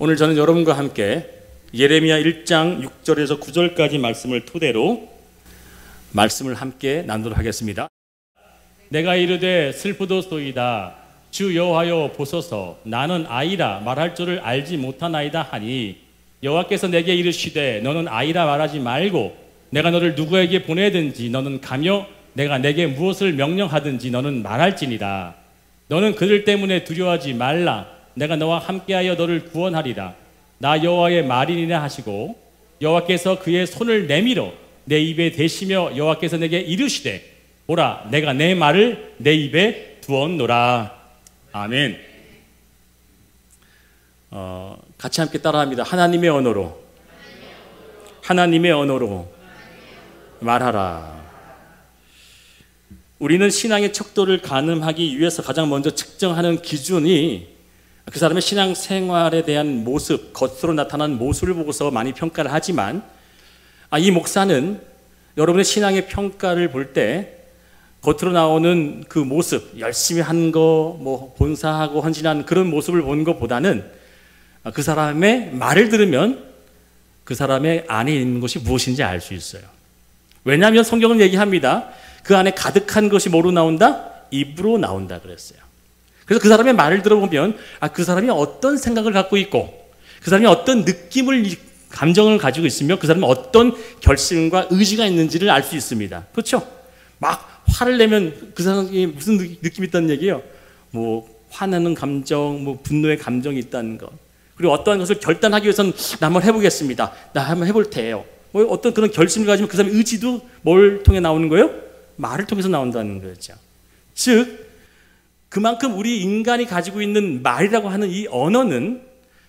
오늘 저는 여러분과 함께 예레미야 1장 6절에서 9절까지 말씀을 토대로 말씀을 함께 나누도록 하겠습니다. 내가 이르되 슬프도소이다. 주 여호와여 보소서. 나는 아이라 말할 줄을 알지 못하나이다 하니 여호와께서 내게 이르시되 너는 아이라 말하지 말고 내가 너를 누구에게 보내든지 너는 가며 내가 내게 무엇을 명령하든지 너는 말할지니라. 너는 그들 때문에 두려워하지 말라. 내가 너와 함께하여 너를 구원하리라. 나 여호와의 말이니라 하시고 여호와께서 그의 손을 내밀어 내 입에 대시며 여호와께서 내게 이르시되 보라 내가 내 말을 내 입에 두었노라. 아멘. 같이 함께 따라합니다. 하나님의 언어로 말하라. 우리는 신앙의 척도를 가늠하기 위해서 가장 먼저 측정하는 기준이 그 사람의 신앙생활에 대한 모습, 겉으로 나타난 모습을 보고서 많이 평가를 하지만 이 목사는 여러분의 신앙의 평가를 볼 때 겉으로 나오는 그 모습, 열심히 한 거, 본사하고 헌신한 그런 모습을 보는 것보다는 그 사람의 말을 들으면 그 사람의 안에 있는 것이 무엇인지 알 수 있어요. 왜냐하면 성경은 얘기합니다. 그 안에 가득한 것이 뭐로 나온다? 입으로 나온다 그랬어요. 그래서 그 사람의 말을 들어보면 그 사람이 어떤 생각을 갖고 있고 그 사람이 어떤 느낌을, 감정을 가지고 있으며 그 사람이 어떤 결심과 의지가 있는지를 알 수 있습니다. 그렇죠? 막 화를 내면 그 사람이 무슨 느낌이 있다는 얘기예요? 화나는 감정, 분노의 감정이 있다는 것. 그리고 어떠한 것을 결단하기 위해서는 나 한번 해보겠습니다. 나 한번 해볼 테예요. 어떤 그런 결심을 가지면 그 사람의 의지도 뭘 통해 나오는 거예요? 말을 통해서 나온다는 거죠. 즉 그만큼 우리 인간이 가지고 있는 말이라고 하는 이 언어는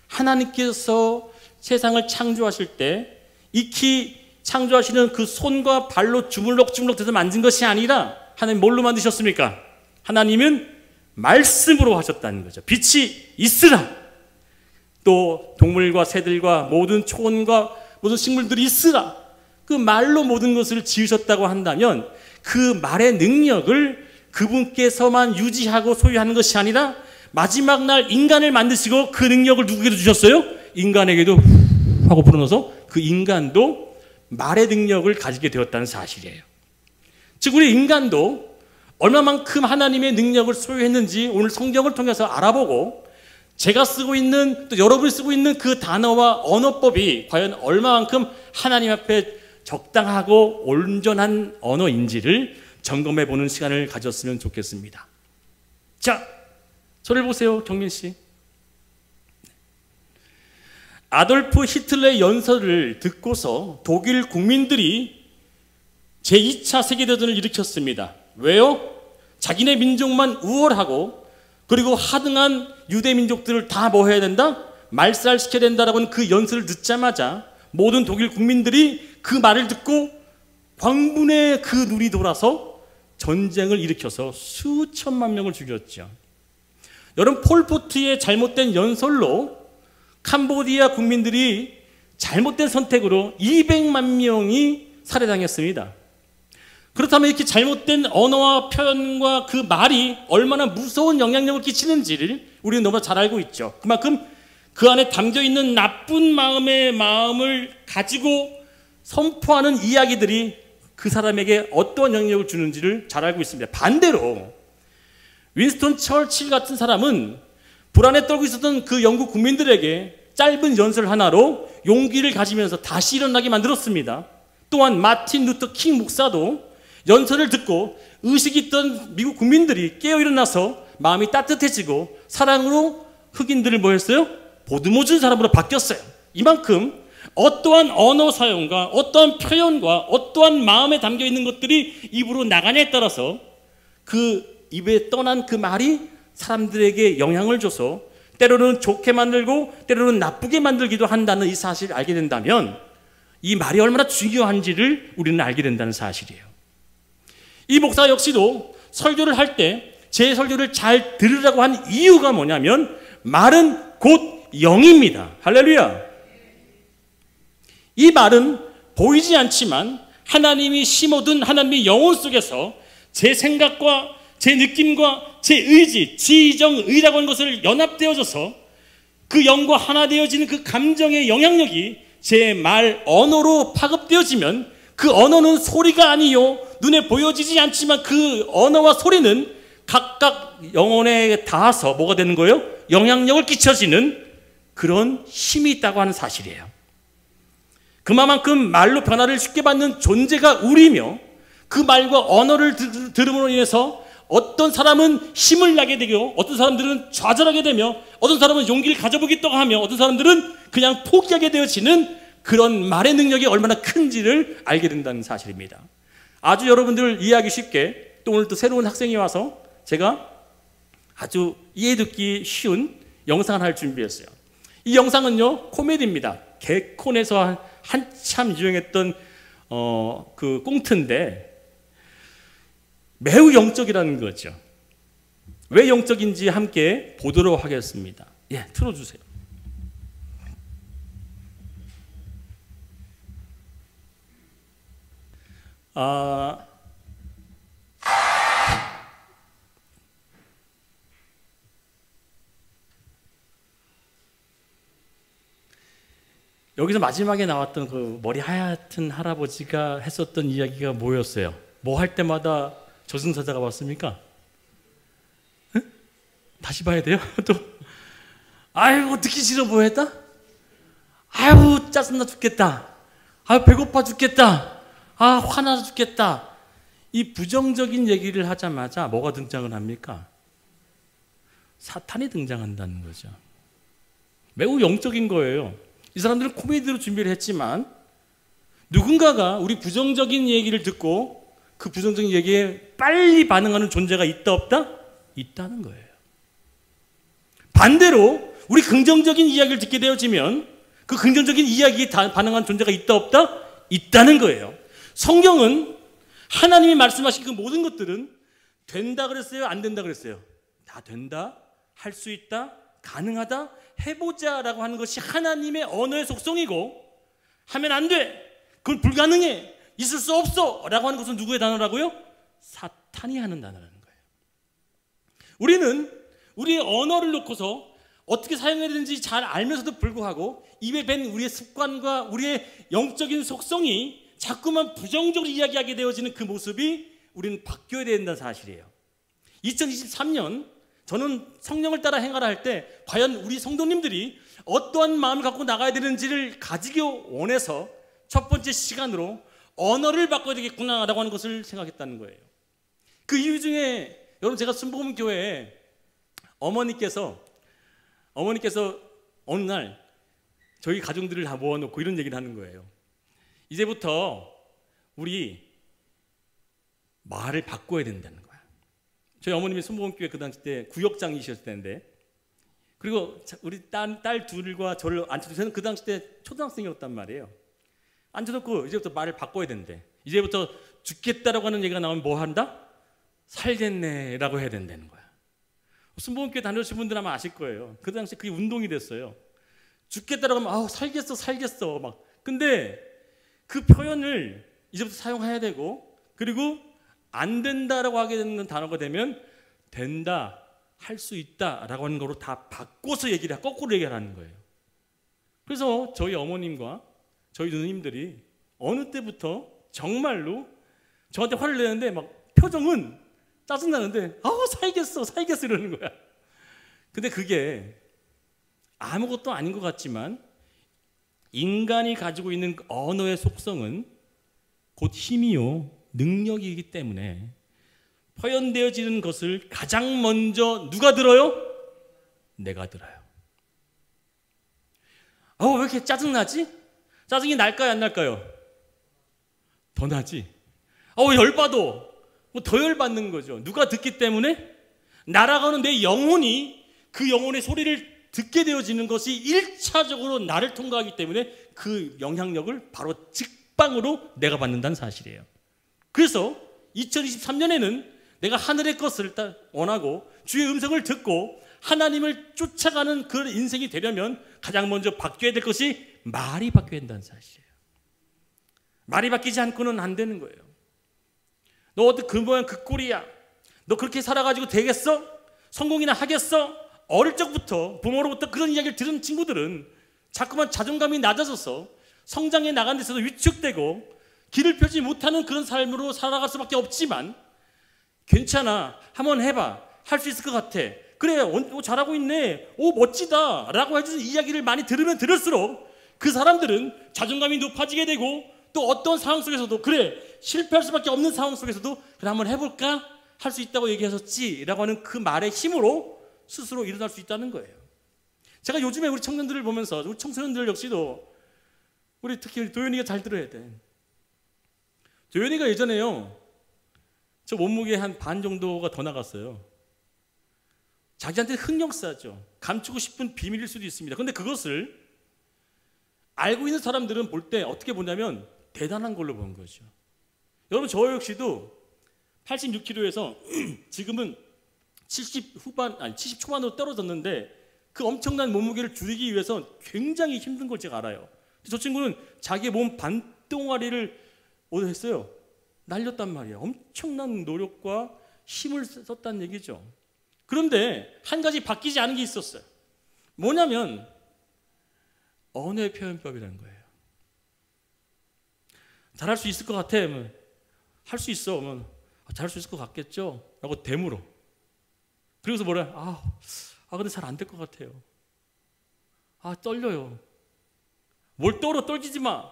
하나님께서 세상을 창조하실 때 익히 창조하시는 그 손과 발로 주물럭주물럭 돼서 만든 것이 아니라 하나님 뭘로 만드셨습니까? 하나님은 말씀으로 하셨다는 거죠. 빛이 있으라. 또 동물과 새들과 모든 초원과 모든 식물들이 있으라. 그 말로 모든 것을 지으셨다고 한다면 그 말의 능력을 그분께서만 유지하고 소유하는 것이 아니라 마지막 날 인간을 만드시고 그 능력을 누구에게도 주셨어요? 인간에게도 하고 불어넣어서 그 인간도 말의 능력을 가지게 되었다는 사실이에요. 즉 우리 인간도 얼마만큼 하나님의 능력을 소유했는지 오늘 성경을 통해서 알아보고 제가 쓰고 있는 또 여러분이 쓰고 있는 그 단어와 언어법이 과연 얼마만큼 하나님 앞에 적당하고 온전한 언어인지를 점검해 보는 시간을 가졌으면 좋겠습니다. 자, 저를 보세요, 경민 씨. 아돌프 히틀러의 연설을 듣고서 독일 국민들이 제2차 세계대전을 일으켰습니다. 왜요? 자기네 민족만 우월하고 그리고 하등한 유대 민족들을 다 뭐 해야 된다? 말살시켜야 된다라고 하는 그 연설을 듣자마자 모든 독일 국민들이 그 말을 듣고 광분의 그 눈이 돌아서 전쟁을 일으켜서 수천만 명을 죽였죠. 여러분, 폴포트의 잘못된 연설로 캄보디아 국민들이 잘못된 선택으로 200만 명이 살해당했습니다. 그렇다면 이렇게 잘못된 언어와 표현과 그 말이 얼마나 무서운 영향력을 끼치는지를 우리는 너무나 잘 알고 있죠. 그만큼 그 안에 담겨있는 나쁜 마음을 가지고 선포하는 이야기들이 그 사람에게 어떠한 영향력을 주는지를 잘 알고 있습니다. 반대로 윈스턴 처칠 같은 사람은 불안에 떨고 있었던 그 영국 국민들에게 짧은 연설 하나로 용기를 가지면서 다시 일어나게 만들었습니다. 또한 마틴 루터 킹 목사도 연설을 듣고 의식이 있던 미국 국민들이 깨어 일어나서 마음이 따뜻해지고 사랑으로 흑인들을 뭐 했어요? 보듬어 준 사람으로 바뀌었어요. 이만큼 어떠한 언어 사용과 어떠한 표현과 어떠한 마음에 담겨 있는 것들이 입으로 나가냐에 따라서 그 입에 떠난 그 말이 사람들에게 영향을 줘서 때로는 좋게 만들고 때로는 나쁘게 만들기도 한다는 이 사실을 알게 된다면 이 말이 얼마나 중요한지를 우리는 알게 된다는 사실이에요. 이 목사 역시도 설교를 할 때 제 설교를 잘 들으라고 한 이유가 뭐냐면 말은 곧 영입니다. 할렐루야. 이 말은 보이지 않지만 하나님이 심어둔 하나님의 영혼 속에서 제 생각과 제 느낌과 제 의지, 지정의라고 하는 것을 연합되어져서 그 영과 하나 되어지는 그 감정의 영향력이 제 말 언어로 파급되어지면 그 언어는 소리가 아니요 눈에 보여지지 않지만 그 언어와 소리는 각각 영혼에 닿아서 뭐가 되는 거예요? 영향력을 끼쳐지는 그런 힘이 있다고 하는 사실이에요. 그만큼 말로 변화를 쉽게 받는 존재가 우리며 그 말과 언어를 들음으로 인해서 어떤 사람은 힘을 나게 되고 어떤 사람들은 좌절하게 되며 어떤 사람은 용기를 가져보겠다고 하며 어떤 사람들은 그냥 포기하게 되어지는 그런 말의 능력이 얼마나 큰지를 알게 된다는 사실입니다. 아주 여러분들 이해하기 쉽게 또 오늘 또 새로운 학생이 와서 제가 아주 이해듣기 쉬운 영상을 할 준비했어요. 이 영상은요 코미디입니다. 개콘에서 한참 유행했던 그 꽁트인데 매우 영적이라는 거죠. 왜 영적인지 함께 보도록 하겠습니다. 예, 틀어주세요. 여기서 마지막에 나왔던 그 머리 하얗은 할아버지가 했었던 이야기가 뭐였어요? 뭐 할 때마다 저승사자가 왔습니까? 응? 다시 봐야 돼요? 또 아이고 듣기 싫어 뭐 했다? 아이고 짜증나 죽겠다. 아이고 배고파 죽겠다. 아 화나 죽겠다. 이 부정적인 얘기를 하자마자 뭐가 등장을 합니까? 사탄이 등장한다는 거죠. 매우 영적인 거예요. 이 사람들은 코미디로 준비를 했지만 누군가가 우리 부정적인 얘기를 듣고 그 부정적인 얘기에 빨리 반응하는 존재가 있다 없다? 있다는 거예요. 반대로 우리 긍정적인 이야기를 듣게 되어지면 그 긍정적인 이야기에 반응하는 존재가 있다 없다? 있다는 거예요. 성경은 하나님이 말씀하신 그 모든 것들은 된다 그랬어요? 안 된다 그랬어요? 다 된다, 할 수 있다, 가능하다, 해보자 라고 하는 것이 하나님의 언어의 속성이고 하면 안 돼, 그건 불가능해, 있을 수 없어 라고 하는 것은 누구의 단어라고요? 사탄이 하는 단어라는 거예요. 우리는 우리의 언어를 놓고서 어떻게 사용해야 되는지 잘 알면서도 불구하고 입에 밴 우리의 습관과 우리의 영적인 속성이 자꾸만 부정적으로 이야기하게 되어지는 그 모습이 우리는 바뀌어야 된다는 사실이에요. 2023년 저는 성령을 따라 행하라 할 때 과연 우리 성도님들이 어떠한 마음을 갖고 나가야 되는지를 가지기 원해서 첫 번째 시간으로 언어를 바꿔야 되겠구나라고 하는 것을 생각했다는 거예요. 그 이유 중에 여러분 제가 순복음 교회에 어머니께서 어느 날 저희 가족들을 다 모아놓고 이런 얘기를 하는 거예요. 이제부터 우리 말을 바꿔야 된다는 거야. 저희 어머님이 순복음교회 그 당시 때 구역장이셨을 때인데, 그리고 우리 딸 둘과 저를 앉혀두고, 저는 그 당시 때 초등학생이었단 말이에요. 앉혀놓고 이제부터 말을 바꿔야 된대. 이제부터 죽겠다라고 하는 얘기가 나오면 뭐 한다? 살겠네 라고 해야 된다는 거야. 순복음교회 다녀오신 분들 아마 아실 거예요. 그 당시 그게 운동이 됐어요. 죽겠다라고 하면 아우 살겠어 막. 근데 그 표현을 이제부터 사용해야 되고, 그리고 안 된다라고 하게 되는 단어가 되면 된다, 할 수 있다라고 하는 거로 다 바꿔서 거꾸로 얘기하는 거예요. 그래서 저희 어머님과 저희 누님들이 어느 때부터 정말로 저한테 화를 내는데 막 표정은 짜증나는데 아우 살겠어 이러는 거야. 근데 그게 아무것도 아닌 것 같지만 인간이 가지고 있는 언어의 속성은 곧 힘이요 능력이기 때문에 표현되어지는 것을 가장 먼저 누가 들어요? 내가 들어요. 왜 이렇게 짜증나지? 짜증이 날까요 안 날까요? 더 나지. 열받아. 더 열받는 거죠. 누가 듣기 때문에? 날아가는 내 영혼이 그 영혼의 소리를 듣게 되어지는 것이 1차적으로 나를 통과하기 때문에 그 영향력을 바로 직방으로 내가 받는다는 사실이에요. 그래서 2023년에는 내가 하늘의 것을 원하고 주의 음성을 듣고 하나님을 쫓아가는 그 인생이 되려면 가장 먼저 바뀌어야 될 것이 말이 바뀌어야 된다는 사실이에요. 말이 바뀌지 않고는 안 되는 거예요. 너 어떻게 그 모양 그 꼴이야, 너 그렇게 살아가지고 되겠어? 성공이나 하겠어? 어릴 적부터 부모로부터 그런 이야기를 들은 친구들은 자꾸만 자존감이 낮아져서 성장해 나가는 데서도 위축되고 길을 펴지 못하는 그런 삶으로 살아갈 수밖에 없지만, 괜찮아, 한번 해봐, 할 수 있을 것 같아, 그래, 잘하고 있네, 오 멋지다 라고 해주는 이야기를 많이 들으면 들을수록 그 사람들은 자존감이 높아지게 되고, 또 어떤 상황 속에서도 그래, 실패할 수밖에 없는 상황 속에서도 그래, 한번 해볼까, 할 수 있다고 얘기하셨지 라고 하는 그 말의 힘으로 스스로 일어날 수 있다는 거예요. 제가 요즘에 우리 청년들을 보면서, 우리 청소년들 역시도 우리 특히 도현이가 잘 들어야 돼. 도현이가 예전에요, 저 몸무게 한 반 정도가 더 나갔어요. 자기한테 흑역사죠. 감추고 싶은 비밀일 수도 있습니다. 그런데 그것을 알고 있는 사람들은 볼 때 어떻게 보냐면 대단한 걸로 본 거죠. 여러분, 저 역시도 86kg에서 지금은 70 초반으로 떨어졌는데, 그 엄청난 몸무게를 줄이기 위해서 굉장히 힘든 걸 제가 알아요. 저 친구는 자기의 몸 반동아리를 했어요. 날렸단 말이에요. 엄청난 노력과 힘을 썼다는 얘기죠. 그런데 한 가지 바뀌지 않은 게 있었어요. 뭐냐면 언어의 표현법이라는 거예요. 잘할 수 있을 것 같아. 할 수 있어. 잘할 수 있을 것 같겠죠? 라고 되물어. 그래서 뭐래? 근데 잘 안 될 것 같아요. 떨려요. 뭘 떨지지 마.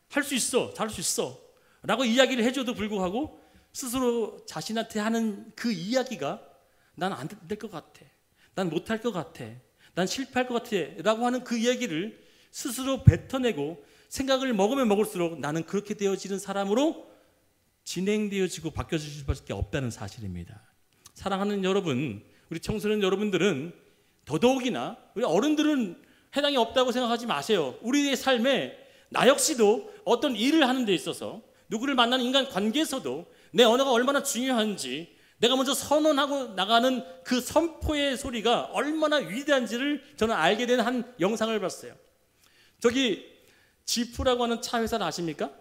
할 수 있어. 잘할 수 있어. 라고 이야기를 해줘도 불구하고 스스로 자신한테 하는 그 이야기가 난 안 될 것 같아, 난 못할 것 같아, 난 실패할 것 같아 라고 하는 그 이야기를 스스로 뱉어내고 생각을 먹으면 먹을수록 나는 그렇게 되어지는 사람으로 진행되어지고 바뀌어질 수밖에 없다는 사실입니다. 사랑하는 여러분, 우리 청소년 여러분들은 더더욱이나 우리 어른들은 해당이 없다고 생각하지 마세요. 우리의 삶에 나 역시도 어떤 일을 하는 데 있어서, 누구를 만나는 인간 관계에서도 내 언어가 얼마나 중요한지, 내가 먼저 선언하고 나가는 그 선포의 소리가 얼마나 위대한지를 저는 알게 된 한 영상을 봤어요. 저기 지프라고 하는 차 회사를 아십니까?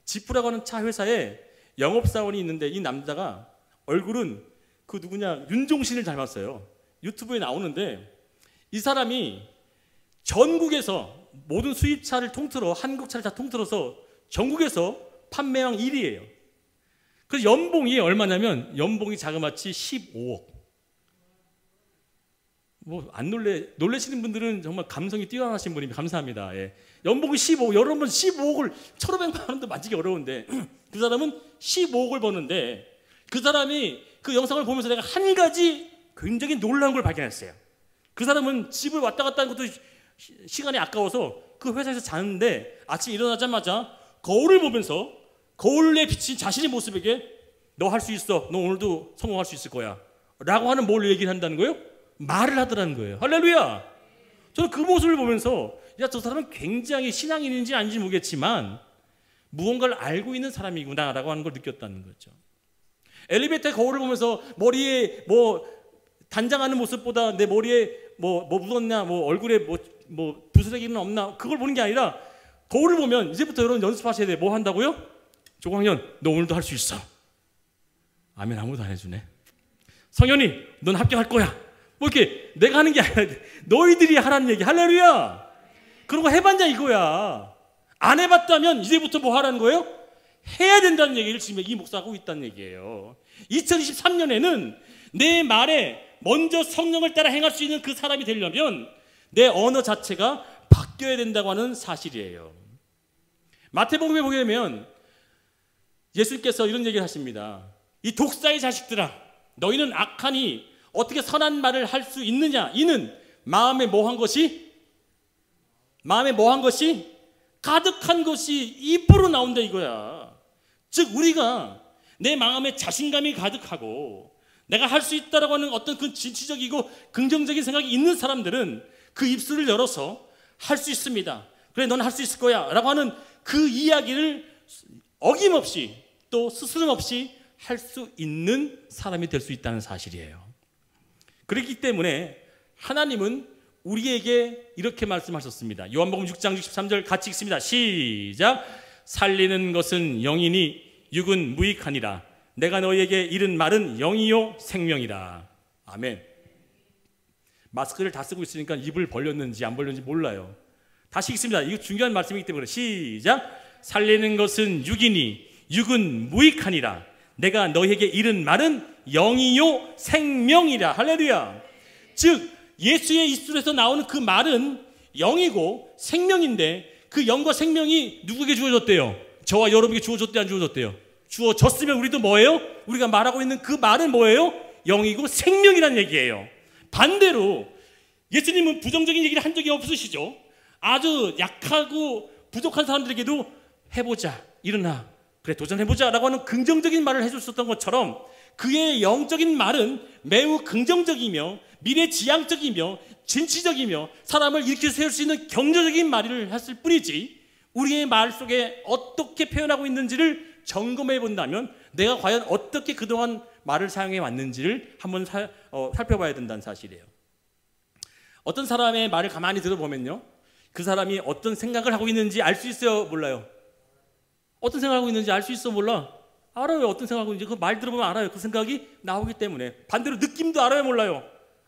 지프라고 하는 차 회사에 영업사원이 있는데, 이 남자가 얼굴은 그 누구냐, 윤종신을 닮았어요. 유튜브에 나오는데, 이 사람이 전국에서 모든 수입차를 통틀어, 한국차를 다 통틀어서 전국에서 판매왕 1위예요. 그래서 연봉이 얼마냐면, 연봉이 자그마치 15억. 안 놀래시는 분들은 정말 감성이 뛰어나신 분이면 감사합니다. 예. 연봉이 15억, 여러분 15억을 1,500만 원도 만지기 어려운데 그 사람은 15억을 버는데, 그 사람이 그 영상을 보면서 내가 한 가지 굉장히 놀라운 걸 발견했어요. 그 사람은 집을 왔다 갔다 하는 것도 시간이 아까워서 그 회사에서 자는데, 아침에 일어나자마자 거울을 보면서 거울에 비친 자신의 모습에게 너 할 수 있어, 너 오늘도 성공할 수 있을 거야 라고 하는 뭘 얘기를 한다는 거예요? 말을 하더라는 거예요. 할렐루야. 저는 그 모습을 보면서, 야, 저 사람은 굉장히 신앙인인지 아닌지 모르겠지만 무언가를 알고 있는 사람이구나 라고 하는 걸 느꼈다는 거죠. 엘리베이터의 거울을 보면서 머리에 단장하는 모습보다 내 머리에 묻었냐, 얼굴에 부스러기는 없나, 그걸 보는 게 아니라 거울을 보면 이제부터 여러분 연습하셔야 돼. 뭐 한다고요? 조광현, 너 오늘도 할 수 있어. 아멘. 아무도 안 해주네. 성현이, 넌 합격할 거야. 이렇게 내가 하는 게 아니라 너희들이 하라는 얘기. 할렐루야. 그런 거 해봤냐 이거야. 안 해봤다면 이제부터 뭐 하라는 거예요? 해야 된다는 얘기를 지금 이 목사가 하고 있다는 얘기예요. 2023년에는 내 말에 먼저 성령을 따라 행할 수 있는 그 사람이 되려면 내 언어 자체가 바뀌어야 된다고 하는 사실이에요. 마태복음에 보게 되면 예수님께서 이런 얘기를 하십니다. 이 독사의 자식들아, 너희는 악하니 어떻게 선한 말을 할 수 있느냐? 이는 마음에 뭐한 것이 가득한 것이 입으로 나온다 이거야. 즉 우리가 내 마음에 자신감이 가득하고 내가 할 수 있다라고 하는 어떤 그 진취적이고 긍정적인 생각이 있는 사람들은 그 입술을 열어서 할 수 있습니다. 그래, 넌 할 수 있을 거야 라고 하는 그 이야기를 어김없이 또 스스럼 없이 할 수 있는 사람이 될 수 있다는 사실이에요. 그렇기 때문에 하나님은 우리에게 이렇게 말씀하셨습니다. 요한복음 6장 63절 같이 읽습니다. 시작. 살리는 것은 영이니 육은 무익하니라. 내가 너희에게 이른 말은 영이요 생명이라. 아멘. 마스크를 다 쓰고 있으니까 입을 벌렸는지 안 벌렸는지 몰라요. 다시 읽습니다. 이거 중요한 말씀이기 때문에 시작. 살리는 것은 육이니 육은 무익하니라. 내가 너희에게 이른 말은 영이요 생명이라. 할렐루야. 즉 예수의 입술에서 나오는 그 말은 영이고 생명인데 그 영과 생명이 누구에게 주어졌대요? 저와 여러분에게 주어졌대 안 주어졌대요? 주어졌으면 우리도 뭐예요? 우리가 말하고 있는 그 말은 뭐예요? 영이고 생명이라는 얘기예요. 반대로 예수님은 부정적인 얘기를 한 적이 없으시죠. 아주 약하고 부족한 사람들에게도 해보자, 일어나, 그래 도전해보자 라고 하는 긍정적인 말을 해줬었던 것처럼 그의 영적인 말은 매우 긍정적이며 미래지향적이며 진취적이며 사람을 일으켜 세울 수 있는 격려적인 말을 했을 뿐이지, 우리의 말 속에 어떻게 표현하고 있는지를 점검해 본다면 내가 과연 어떻게 그동안 말을 사용해 왔는지를 한번 살펴봐야 된다는 사실이에요. 어떤 사람의 말을 가만히 들어보면요, 그 사람이 어떤 생각을 하고 있는지 알 수 있어요, 몰라요? 어떤 생각을 하고 있는지 알 수 있어, 몰라? 알아요. 어떤 생각을 하고 있는지. 그 말 들어보면 알아요. 그 생각이 나오기 때문에. 반대로 느낌도 알아요, 몰라요?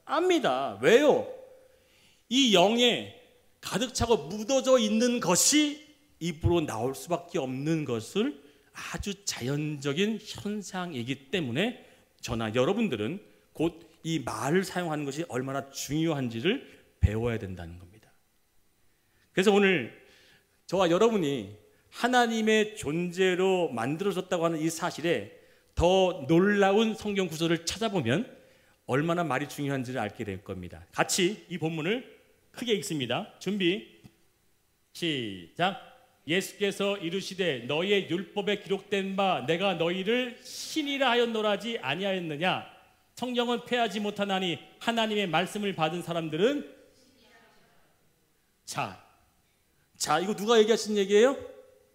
압니다. 왜요? 이 영에 가득 차고 묻어져 있는 것이 입으로 나올 수밖에 없는 것을 아주 자연적인 현상이기 때문에 저나 여러분들은 곧 이 말을 사용하는 것이 얼마나 중요한지를 배워야 된다는 겁니다. 그래서 오늘 저와 여러분이 하나님의 존재로 만들어졌다고 하는 이 사실에 더 놀라운 성경 구절을 찾아보면 얼마나 말이 중요한지를 알게 될 겁니다. 같이 이 본문을 크게 읽습니다. 준비 시작. 예수께서 이르시되 너희의 율법에 기록된 바 내가 너희를 신이라 하였노라지 아니하였느냐. 성경은 패하지 못하나니 하나님의 말씀을 받은 사람들은 자 이거 누가 얘기하신 얘기예요?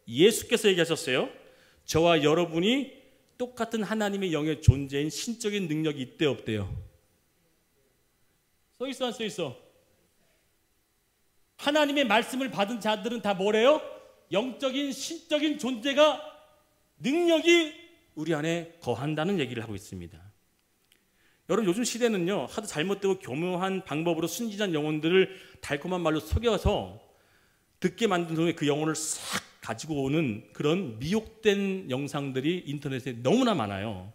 예수께서 얘기하셨어요. 저와 여러분이 똑같은 하나님의 영의 존재인 신적인 능력이 있대 없대요? 써 있어 안 써 있어? 하나님의 말씀을 받은 자들은 다 뭐래요? 영적인 신적인 존재가 능력이 우리 안에 거한다는 얘기를 하고 있습니다. 여러분 요즘 시대는요 하도 잘못되고 교묘한 방법으로 순진한 영혼들을 달콤한 말로 속여서 듣게 만든 후에 그 영혼을 싹 가지고 오는 그런 미혹된 영상들이 인터넷에 너무나 많아요.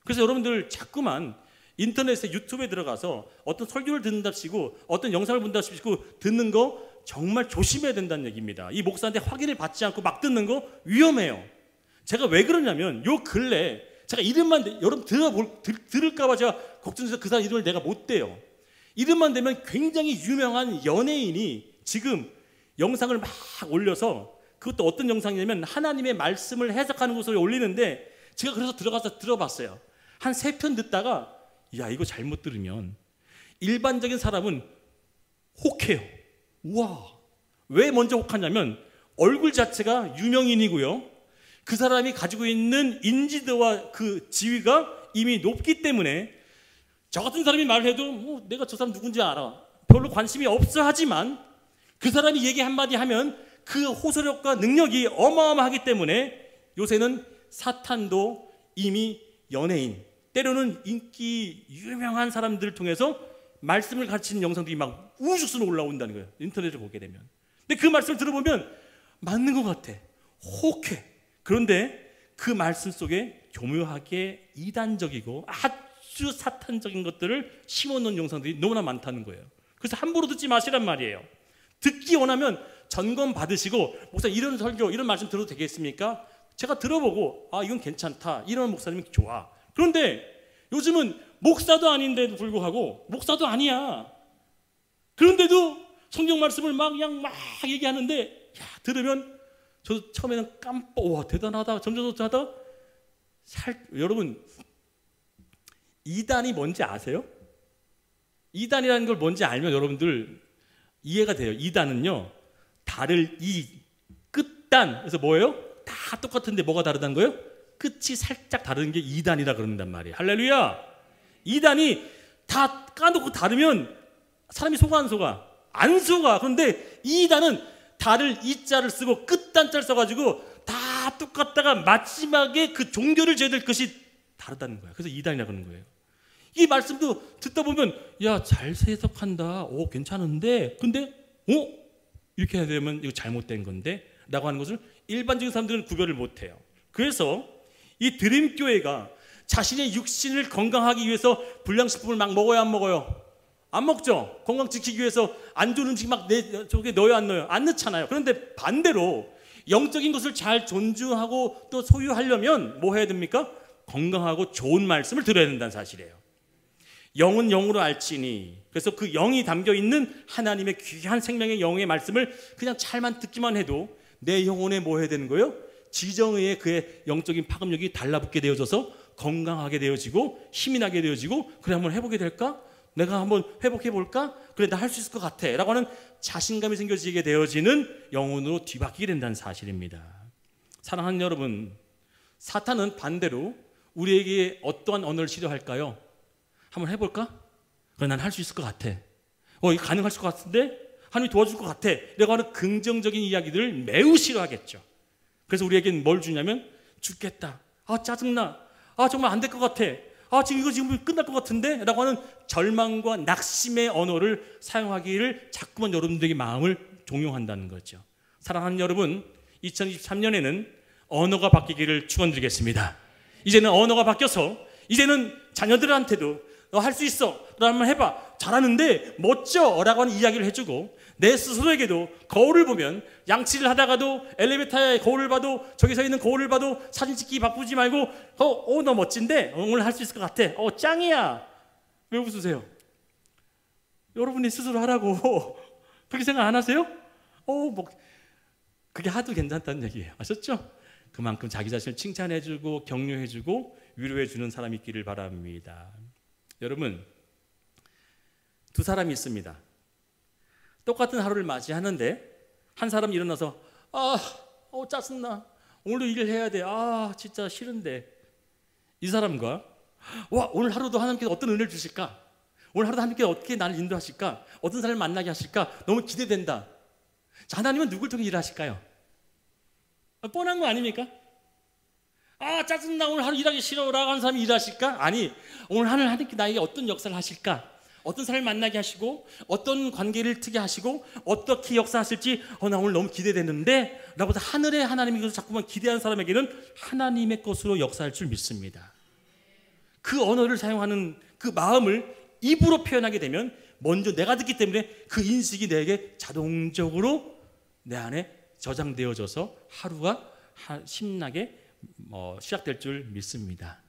그래서 여러분들 자꾸만 인터넷에 유튜브에 들어가서 어떤 설교를 듣는답시고 어떤 영상을 본답시고 듣는 거 정말 조심해야 된다는 얘기입니다. 이 목사한테 확인을 받지 않고 막 듣는 거 위험해요. 제가 왜 그러냐면 요 근래 제가 이름만 여러분 들을까봐 제가 걱정해서 그 사람 이름을 내가 못 대요. 이름만 대면 굉장히 유명한 연예인이 지금 영상을 막 올려서, 그것도 어떤 영상이냐면 하나님의 말씀을 해석하는 곳을 올리는데 제가 그래서 들어가서 들어봤어요. 한 3편 듣다가 야 이거 잘못 들으면 일반적인 사람은 혹해요. 우와, 왜 먼저 혹하냐면 얼굴 자체가 유명인이고요, 그 사람이 가지고 있는 인지도와 그 지위가 이미 높기 때문에 저 같은 사람이 말을 해도 뭐 내가 저 사람 누군지 알아, 별로 관심이 없어 하지만 그 사람이 얘기 한마디 하면 그 호소력과 능력이 어마어마하기 때문에 요새는 사탄도 이미 연예인, 때로는 인기 유명한 사람들을 통해서 말씀을 가르치는 영상들이 막 우후죽순으로 올라온다는 거예요. 인터넷을 보게 되면. 근데 그 말씀을 들어보면 맞는 것 같아. 혹해. 그런데 그 말씀 속에 교묘하게 이단적이고 아주 사탄적인 것들을 심어놓은 영상들이 너무나 많다는 거예요. 그래서 함부로 듣지 마시란 말이에요. 듣기 원하면 점검 받으시고 목사 이런 설교 이런 말씀 들어도 되겠습니까? 제가 들어보고 아 이건 괜찮다, 이런 목사님이 좋아. 그런데 요즘은 목사도 아닌데도 불구하고, 목사도 아니야, 그런데도 성경 말씀을 막 얘기하는데 야, 들으면 저 처음에는 와 대단하다, 점점 더 하다 여러분 이단이 뭔지 아세요? 이단이라는 걸 뭔지 알면 여러분들 이해가 돼요. 이단은요 달을 이 끝단, 그래서 뭐예요? 다 똑같은데 뭐가 다르다는 거예요? 끝이 살짝 다른 게 이단이라 그런단 말이에요. 할렐루야. 이단이 다 까놓고 다르면 사람이 속아 안 속아? 안 속아. 그런데 이단은 달을 이자를 쓰고 끝단자를 써가지고 다 똑같다가 마지막에 그 종교를 지어야 될 것이 다르다는 거예요. 그래서 이단이라 그러는 거예요. 이 말씀도 듣다 보면 야, 잘 해석한다. 오, 괜찮은데 근데 이렇게 해야 되면 이거 잘못된 건데 라고 하는 것을 일반적인 사람들은 구별을 못해요. 그래서 이 드림교회가 자신의 육신을 건강하기 위해서 불량식품을 막 먹어요, 안 먹어요? 안 먹죠. 건강 지키기 위해서 안 좋은 음식 막 저게 넣어요, 안 넣어요? 안 넣잖아요. 그런데 반대로 영적인 것을 잘 존중하고 또 소유하려면 뭐 해야 됩니까? 건강하고 좋은 말씀을 들어야 된다는 사실이에요. 영은 영으로 알지니. 그래서 그 영이 담겨있는 하나님의 귀한 생명의 영의 말씀을 그냥 잘만 듣기만 해도 내 영혼에 뭐 해야 되는 거예요? 지정의에 그의 영적인 파급력이 달라붙게 되어져서 건강하게 되어지고 힘이 나게 되어지고 그래 한번 해보게 될까? 내가 한번 회복해 볼까? 그래 나 할 수 있을 것 같아 라고 하는 자신감이 생겨지게 되어지는 영혼으로 뒤바뀌게 된다는 사실입니다. 사랑하는 여러분, 사탄은 반대로 우리에게 어떠한 언어를 시도할까요? 한번 해볼까? 그래 난 할 수 있을 것 같아. 이거 가능할 것 같은데? 하나님이 도와줄 것 같아 라고 하는 긍정적인 이야기들을 매우 싫어하겠죠. 그래서 우리에게는 뭘 주냐면 죽겠다. 짜증나. 정말 안 될 것 같아. 지금 끝날 것 같은데? 라고 하는 절망과 낙심의 언어를 사용하기를 자꾸만 여러분들에게 마음을 종용한다는 거죠. 사랑하는 여러분, 2023년에는 언어가 바뀌기를 축원드리겠습니다. 이제는 언어가 바뀌어서 이제는 자녀들한테도 너 할 수 있어. 너 한번 해봐. 잘하는데 멋져. 라고 하는 이야기를 해주고 내 스스로에게도 거울을 보면 양치를 하다가도 엘리베이터의 거울을 봐도 저기 서 있는 거울을 봐도 사진 찍기 바쁘지 말고 너 멋진데 오늘 할 수 있을 것 같아. 짱이야. 왜 웃으세요? 여러분이 스스로 하라고. 그렇게 생각 안 하세요? 그게 하도 괜찮다는 얘기예요. 아셨죠? 그만큼 자기 자신을 칭찬해주고 격려해주고 위로해주는 사람이 있기를 바랍니다. 여러분, 두 사람이 있습니다. 똑같은 하루를 맞이하는데 한 사람이 일어나서 짜증나. 오늘도 일을 해야 돼. 진짜 싫은데. 이 사람과 오늘 하루도 하나님께서 어떤 은혜를 주실까? 오늘 하루도 하나님께서 어떻게 나를 인도하실까? 어떤 사람을 만나게 하실까? 너무 기대된다. 자, 하나님은 누굴 통해 일하실까요? 뻔한 거 아닙니까? 짜증나. 오늘 하루 일하기 싫어. 라고 하는 사람이 일하실까? 아니, 오늘 하나님께 나에게 어떤 역사를 하실까? 어떤 사람을 만나게 하시고 어떤 관계를 트게 하시고 어떻게 역사하실지 나 오늘 너무 기대되는데 라고 해서 하늘의 하나님이 자꾸만 기대하는 사람에게는 하나님의 것으로 역사할 줄 믿습니다. 그 언어를 사용하는 그 마음을 입으로 표현하게 되면 먼저 내가 듣기 때문에 그 인식이 내게 자동적으로 내 안에 저장되어져서 하루가 신나게 시작될 줄 믿습니다.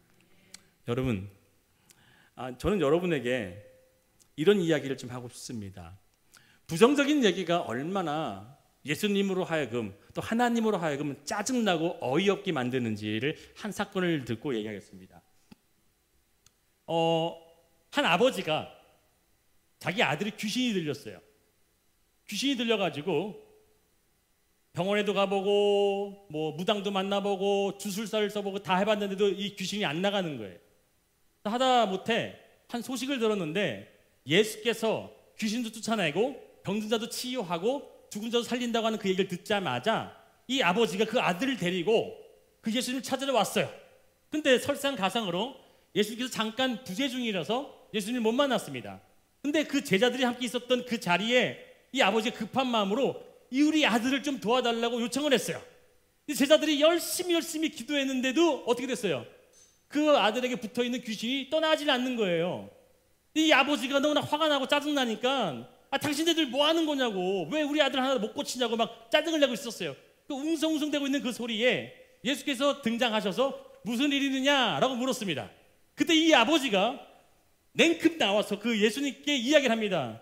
여러분, 저는 여러분에게 이런 이야기를 좀 하고 싶습니다. 부정적인 얘기가 얼마나 예수님으로 하여금 또 하나님으로 하여금 짜증나고 어이없게 만드는지를 한 사건을 듣고 얘기하겠습니다. 한 아버지가 자기 아들이 귀신이 들렸어요. 귀신이 들려가지고 병원에도 가보고 무당도 만나보고 주술사를 써보고 다 해봤는데도 이 귀신이 안 나가는 거예요. 하다 못해 한 소식을 들었는데 예수께서 귀신도 쫓아내고 병든 자도 치유하고 죽은 자도 살린다고 하는 그 얘기를 듣자마자 이 아버지가 그 아들을 데리고 그 예수님을 찾으러 왔어요. 근데 설상가상으로 예수님께서 잠깐 부재 중이라서 예수님을 못 만났습니다. 근데 그 제자들이 함께 있었던 그 자리에 이 아버지가 급한 마음으로 이 우리 아들을 좀 도와달라고 요청을 했어요. 제자들이 열심히 기도했는데도 어떻게 됐어요? 그 아들에게 붙어있는 귀신이 떠나질 않는 거예요. 이 아버지가 너무나 화가 나고 짜증나니까 당신네들 뭐 하는 거냐고, 왜 우리 아들 하나 못 고치냐고 막 짜증을 내고 있었어요. 그 웅성웅성대고 있는 그 소리에 예수께서 등장하셔서 무슨 일이 있느냐라고 물었습니다. 그때 이 아버지가 냉큼 나와서 그 예수님께 이야기를 합니다.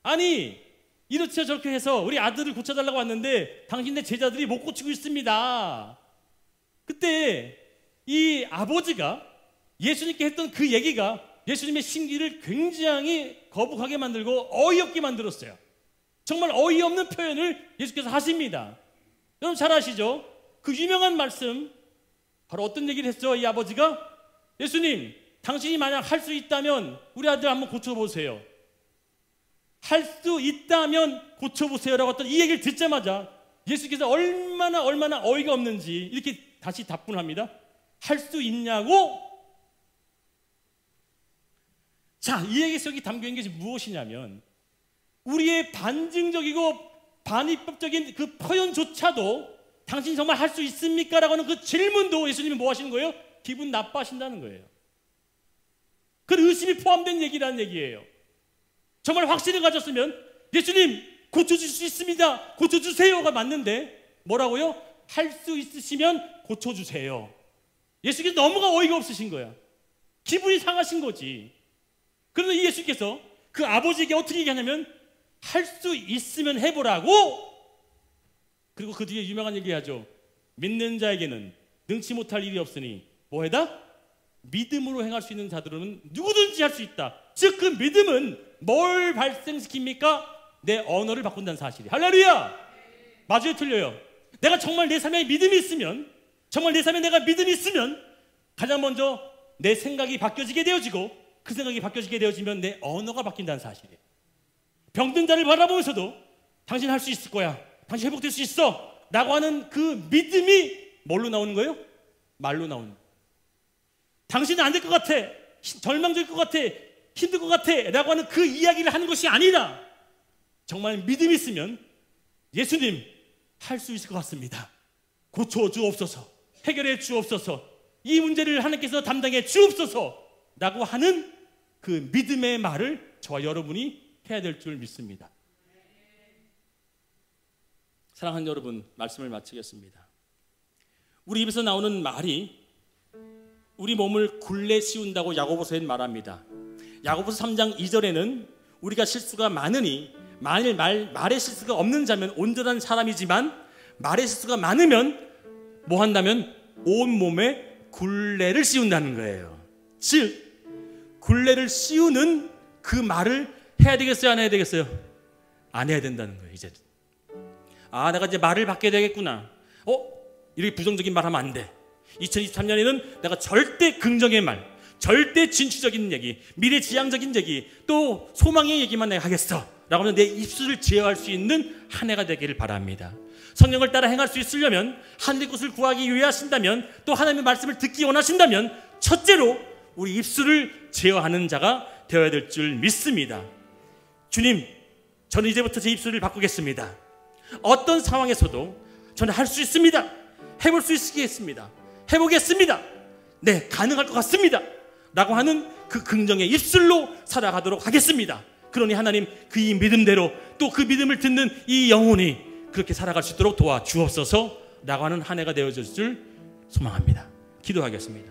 아니, 이렇게 저렇게 해서 우리 아들을 고쳐달라고 왔는데 당신네 제자들이 못 고치고 있습니다. 그때 이 아버지가 예수님께 했던 그 얘기가 예수님의 신기를 굉장히 거북하게 만들고 어이없게 만들었어요. 정말 어이없는 표현을 예수께서 하십니다. 여러분 잘 아시죠? 그 유명한 말씀, 바로 어떤 얘기를 했죠? 이 아버지가 예수님, 당신이 만약 할 수 있다면 우리 아들 한번 고쳐보세요. 할 수 있다면 고쳐보세요 라고 했던 이 얘기를 듣자마자 예수께서 얼마나 어이가 없는지 이렇게 다시 답변을 합니다. 할 수 있냐고? 자, 이 얘기 속에 담겨있는 것이 무엇이냐면 우리의 반증적이고 반입법적인 그 표현조차도 당신 정말 할 수 있습니까? 라고 하는 그 질문도 예수님이 뭐 하시는 거예요? 기분 나빠하신다는 거예요. 그 의심이 포함된 얘기라는 얘기예요. 정말 확신을 가졌으면 예수님 고쳐줄 수 있습니다. 고쳐주세요가 맞는데 뭐라고요? 할 수 있으시면 고쳐주세요. 예수께서 너무가 어이가 없으신 거야. 기분이 상하신 거지. 그런데 이 예수께서 그 아버지에게 어떻게 얘기하냐면 할 수 있으면 해보라고. 그리고 그 뒤에 유명한 얘기하죠. 믿는 자에게는 능치 못할 일이 없으니 뭐해다? 믿음으로 행할 수 있는 자들은 누구든지 할 수 있다. 즉 그 믿음은 뭘 발생시킵니까? 내 언어를 바꾼다는 사실이. 할렐루야! 맞아요, 틀려요? 내가 정말 내 삶에 믿음이 있으면, 정말 내 삶에 내가 믿음이 있으면 가장 먼저 내 생각이 바뀌어지게 되어지고 그 생각이 바뀌어지게 되어지면 내 언어가 바뀐다는 사실이에요. 병든 자를 바라보면서도 당신 할 수 있을 거야, 당신 회복될 수 있어 라고 하는 그 믿음이 뭘로 나오는 거예요? 말로 나오는 거예요. 당신은 안 될 것 같아, 절망적일 것 같아, 힘들 것 같아 라고 하는 그 이야기를 하는 것이 아니라 정말 믿음이 있으면 예수님 할 수 있을 것 같습니다. 고쳐주옵소서, 해결해 주옵소서, 이 문제를 하나님께서 담당해 주옵소서 라고 하는 그 믿음의 말을 저와 여러분이 해야 될 줄 믿습니다. 사랑하는 여러분, 말씀을 마치겠습니다. 우리 입에서 나오는 말이 우리 몸을 굴레 씌운다고 야고보서에 말합니다. 야고보서 3장 2절에는 우리가 실수가 많으니 만일 말에 실수가 없는 자면 온전한 사람이지만 말에 실수가 많으면 뭐 한다면 온 몸에 굴레를 씌운다는 거예요. 즉 굴레를 씌우는 그 말을 해야 되겠어요, 안 해야 되겠어요? 안 해야 된다는 거예요. 이제 내가 이제 말을 바뀌어야 되겠구나. 이렇게 부정적인 말 하면 안 돼. 2023년에는 내가 절대 긍정의 말, 절대 진취적인 얘기, 미래지향적인 얘기, 또 소망의 얘기만 내가 하겠어 라고 하면 내 입술을 제어할 수 있는 한 해가 되기를 바랍니다. 성령을 따라 행할 수 있으려면, 하늘의 것을 구하기 위해 하신다면, 또 하나님의 말씀을 듣기 원하신다면 첫째로 우리 입술을 제어하는 자가 되어야 될 줄 믿습니다. 주님, 저는 이제부터 제 입술을 바꾸겠습니다. 어떤 상황에서도 저는 할 수 있습니다. 해볼 수 있겠습니다. 해보겠습니다. 네, 가능할 것 같습니다 라고 하는 그 긍정의 입술로 살아가도록 하겠습니다. 그러니 하나님 그 이 믿음대로 또 그 믿음을 듣는 이 영혼이 그렇게 살아갈 수 있도록 도와주옵소서 라고 하는 한 해가 되어질 줄 소망합니다. 기도하겠습니다.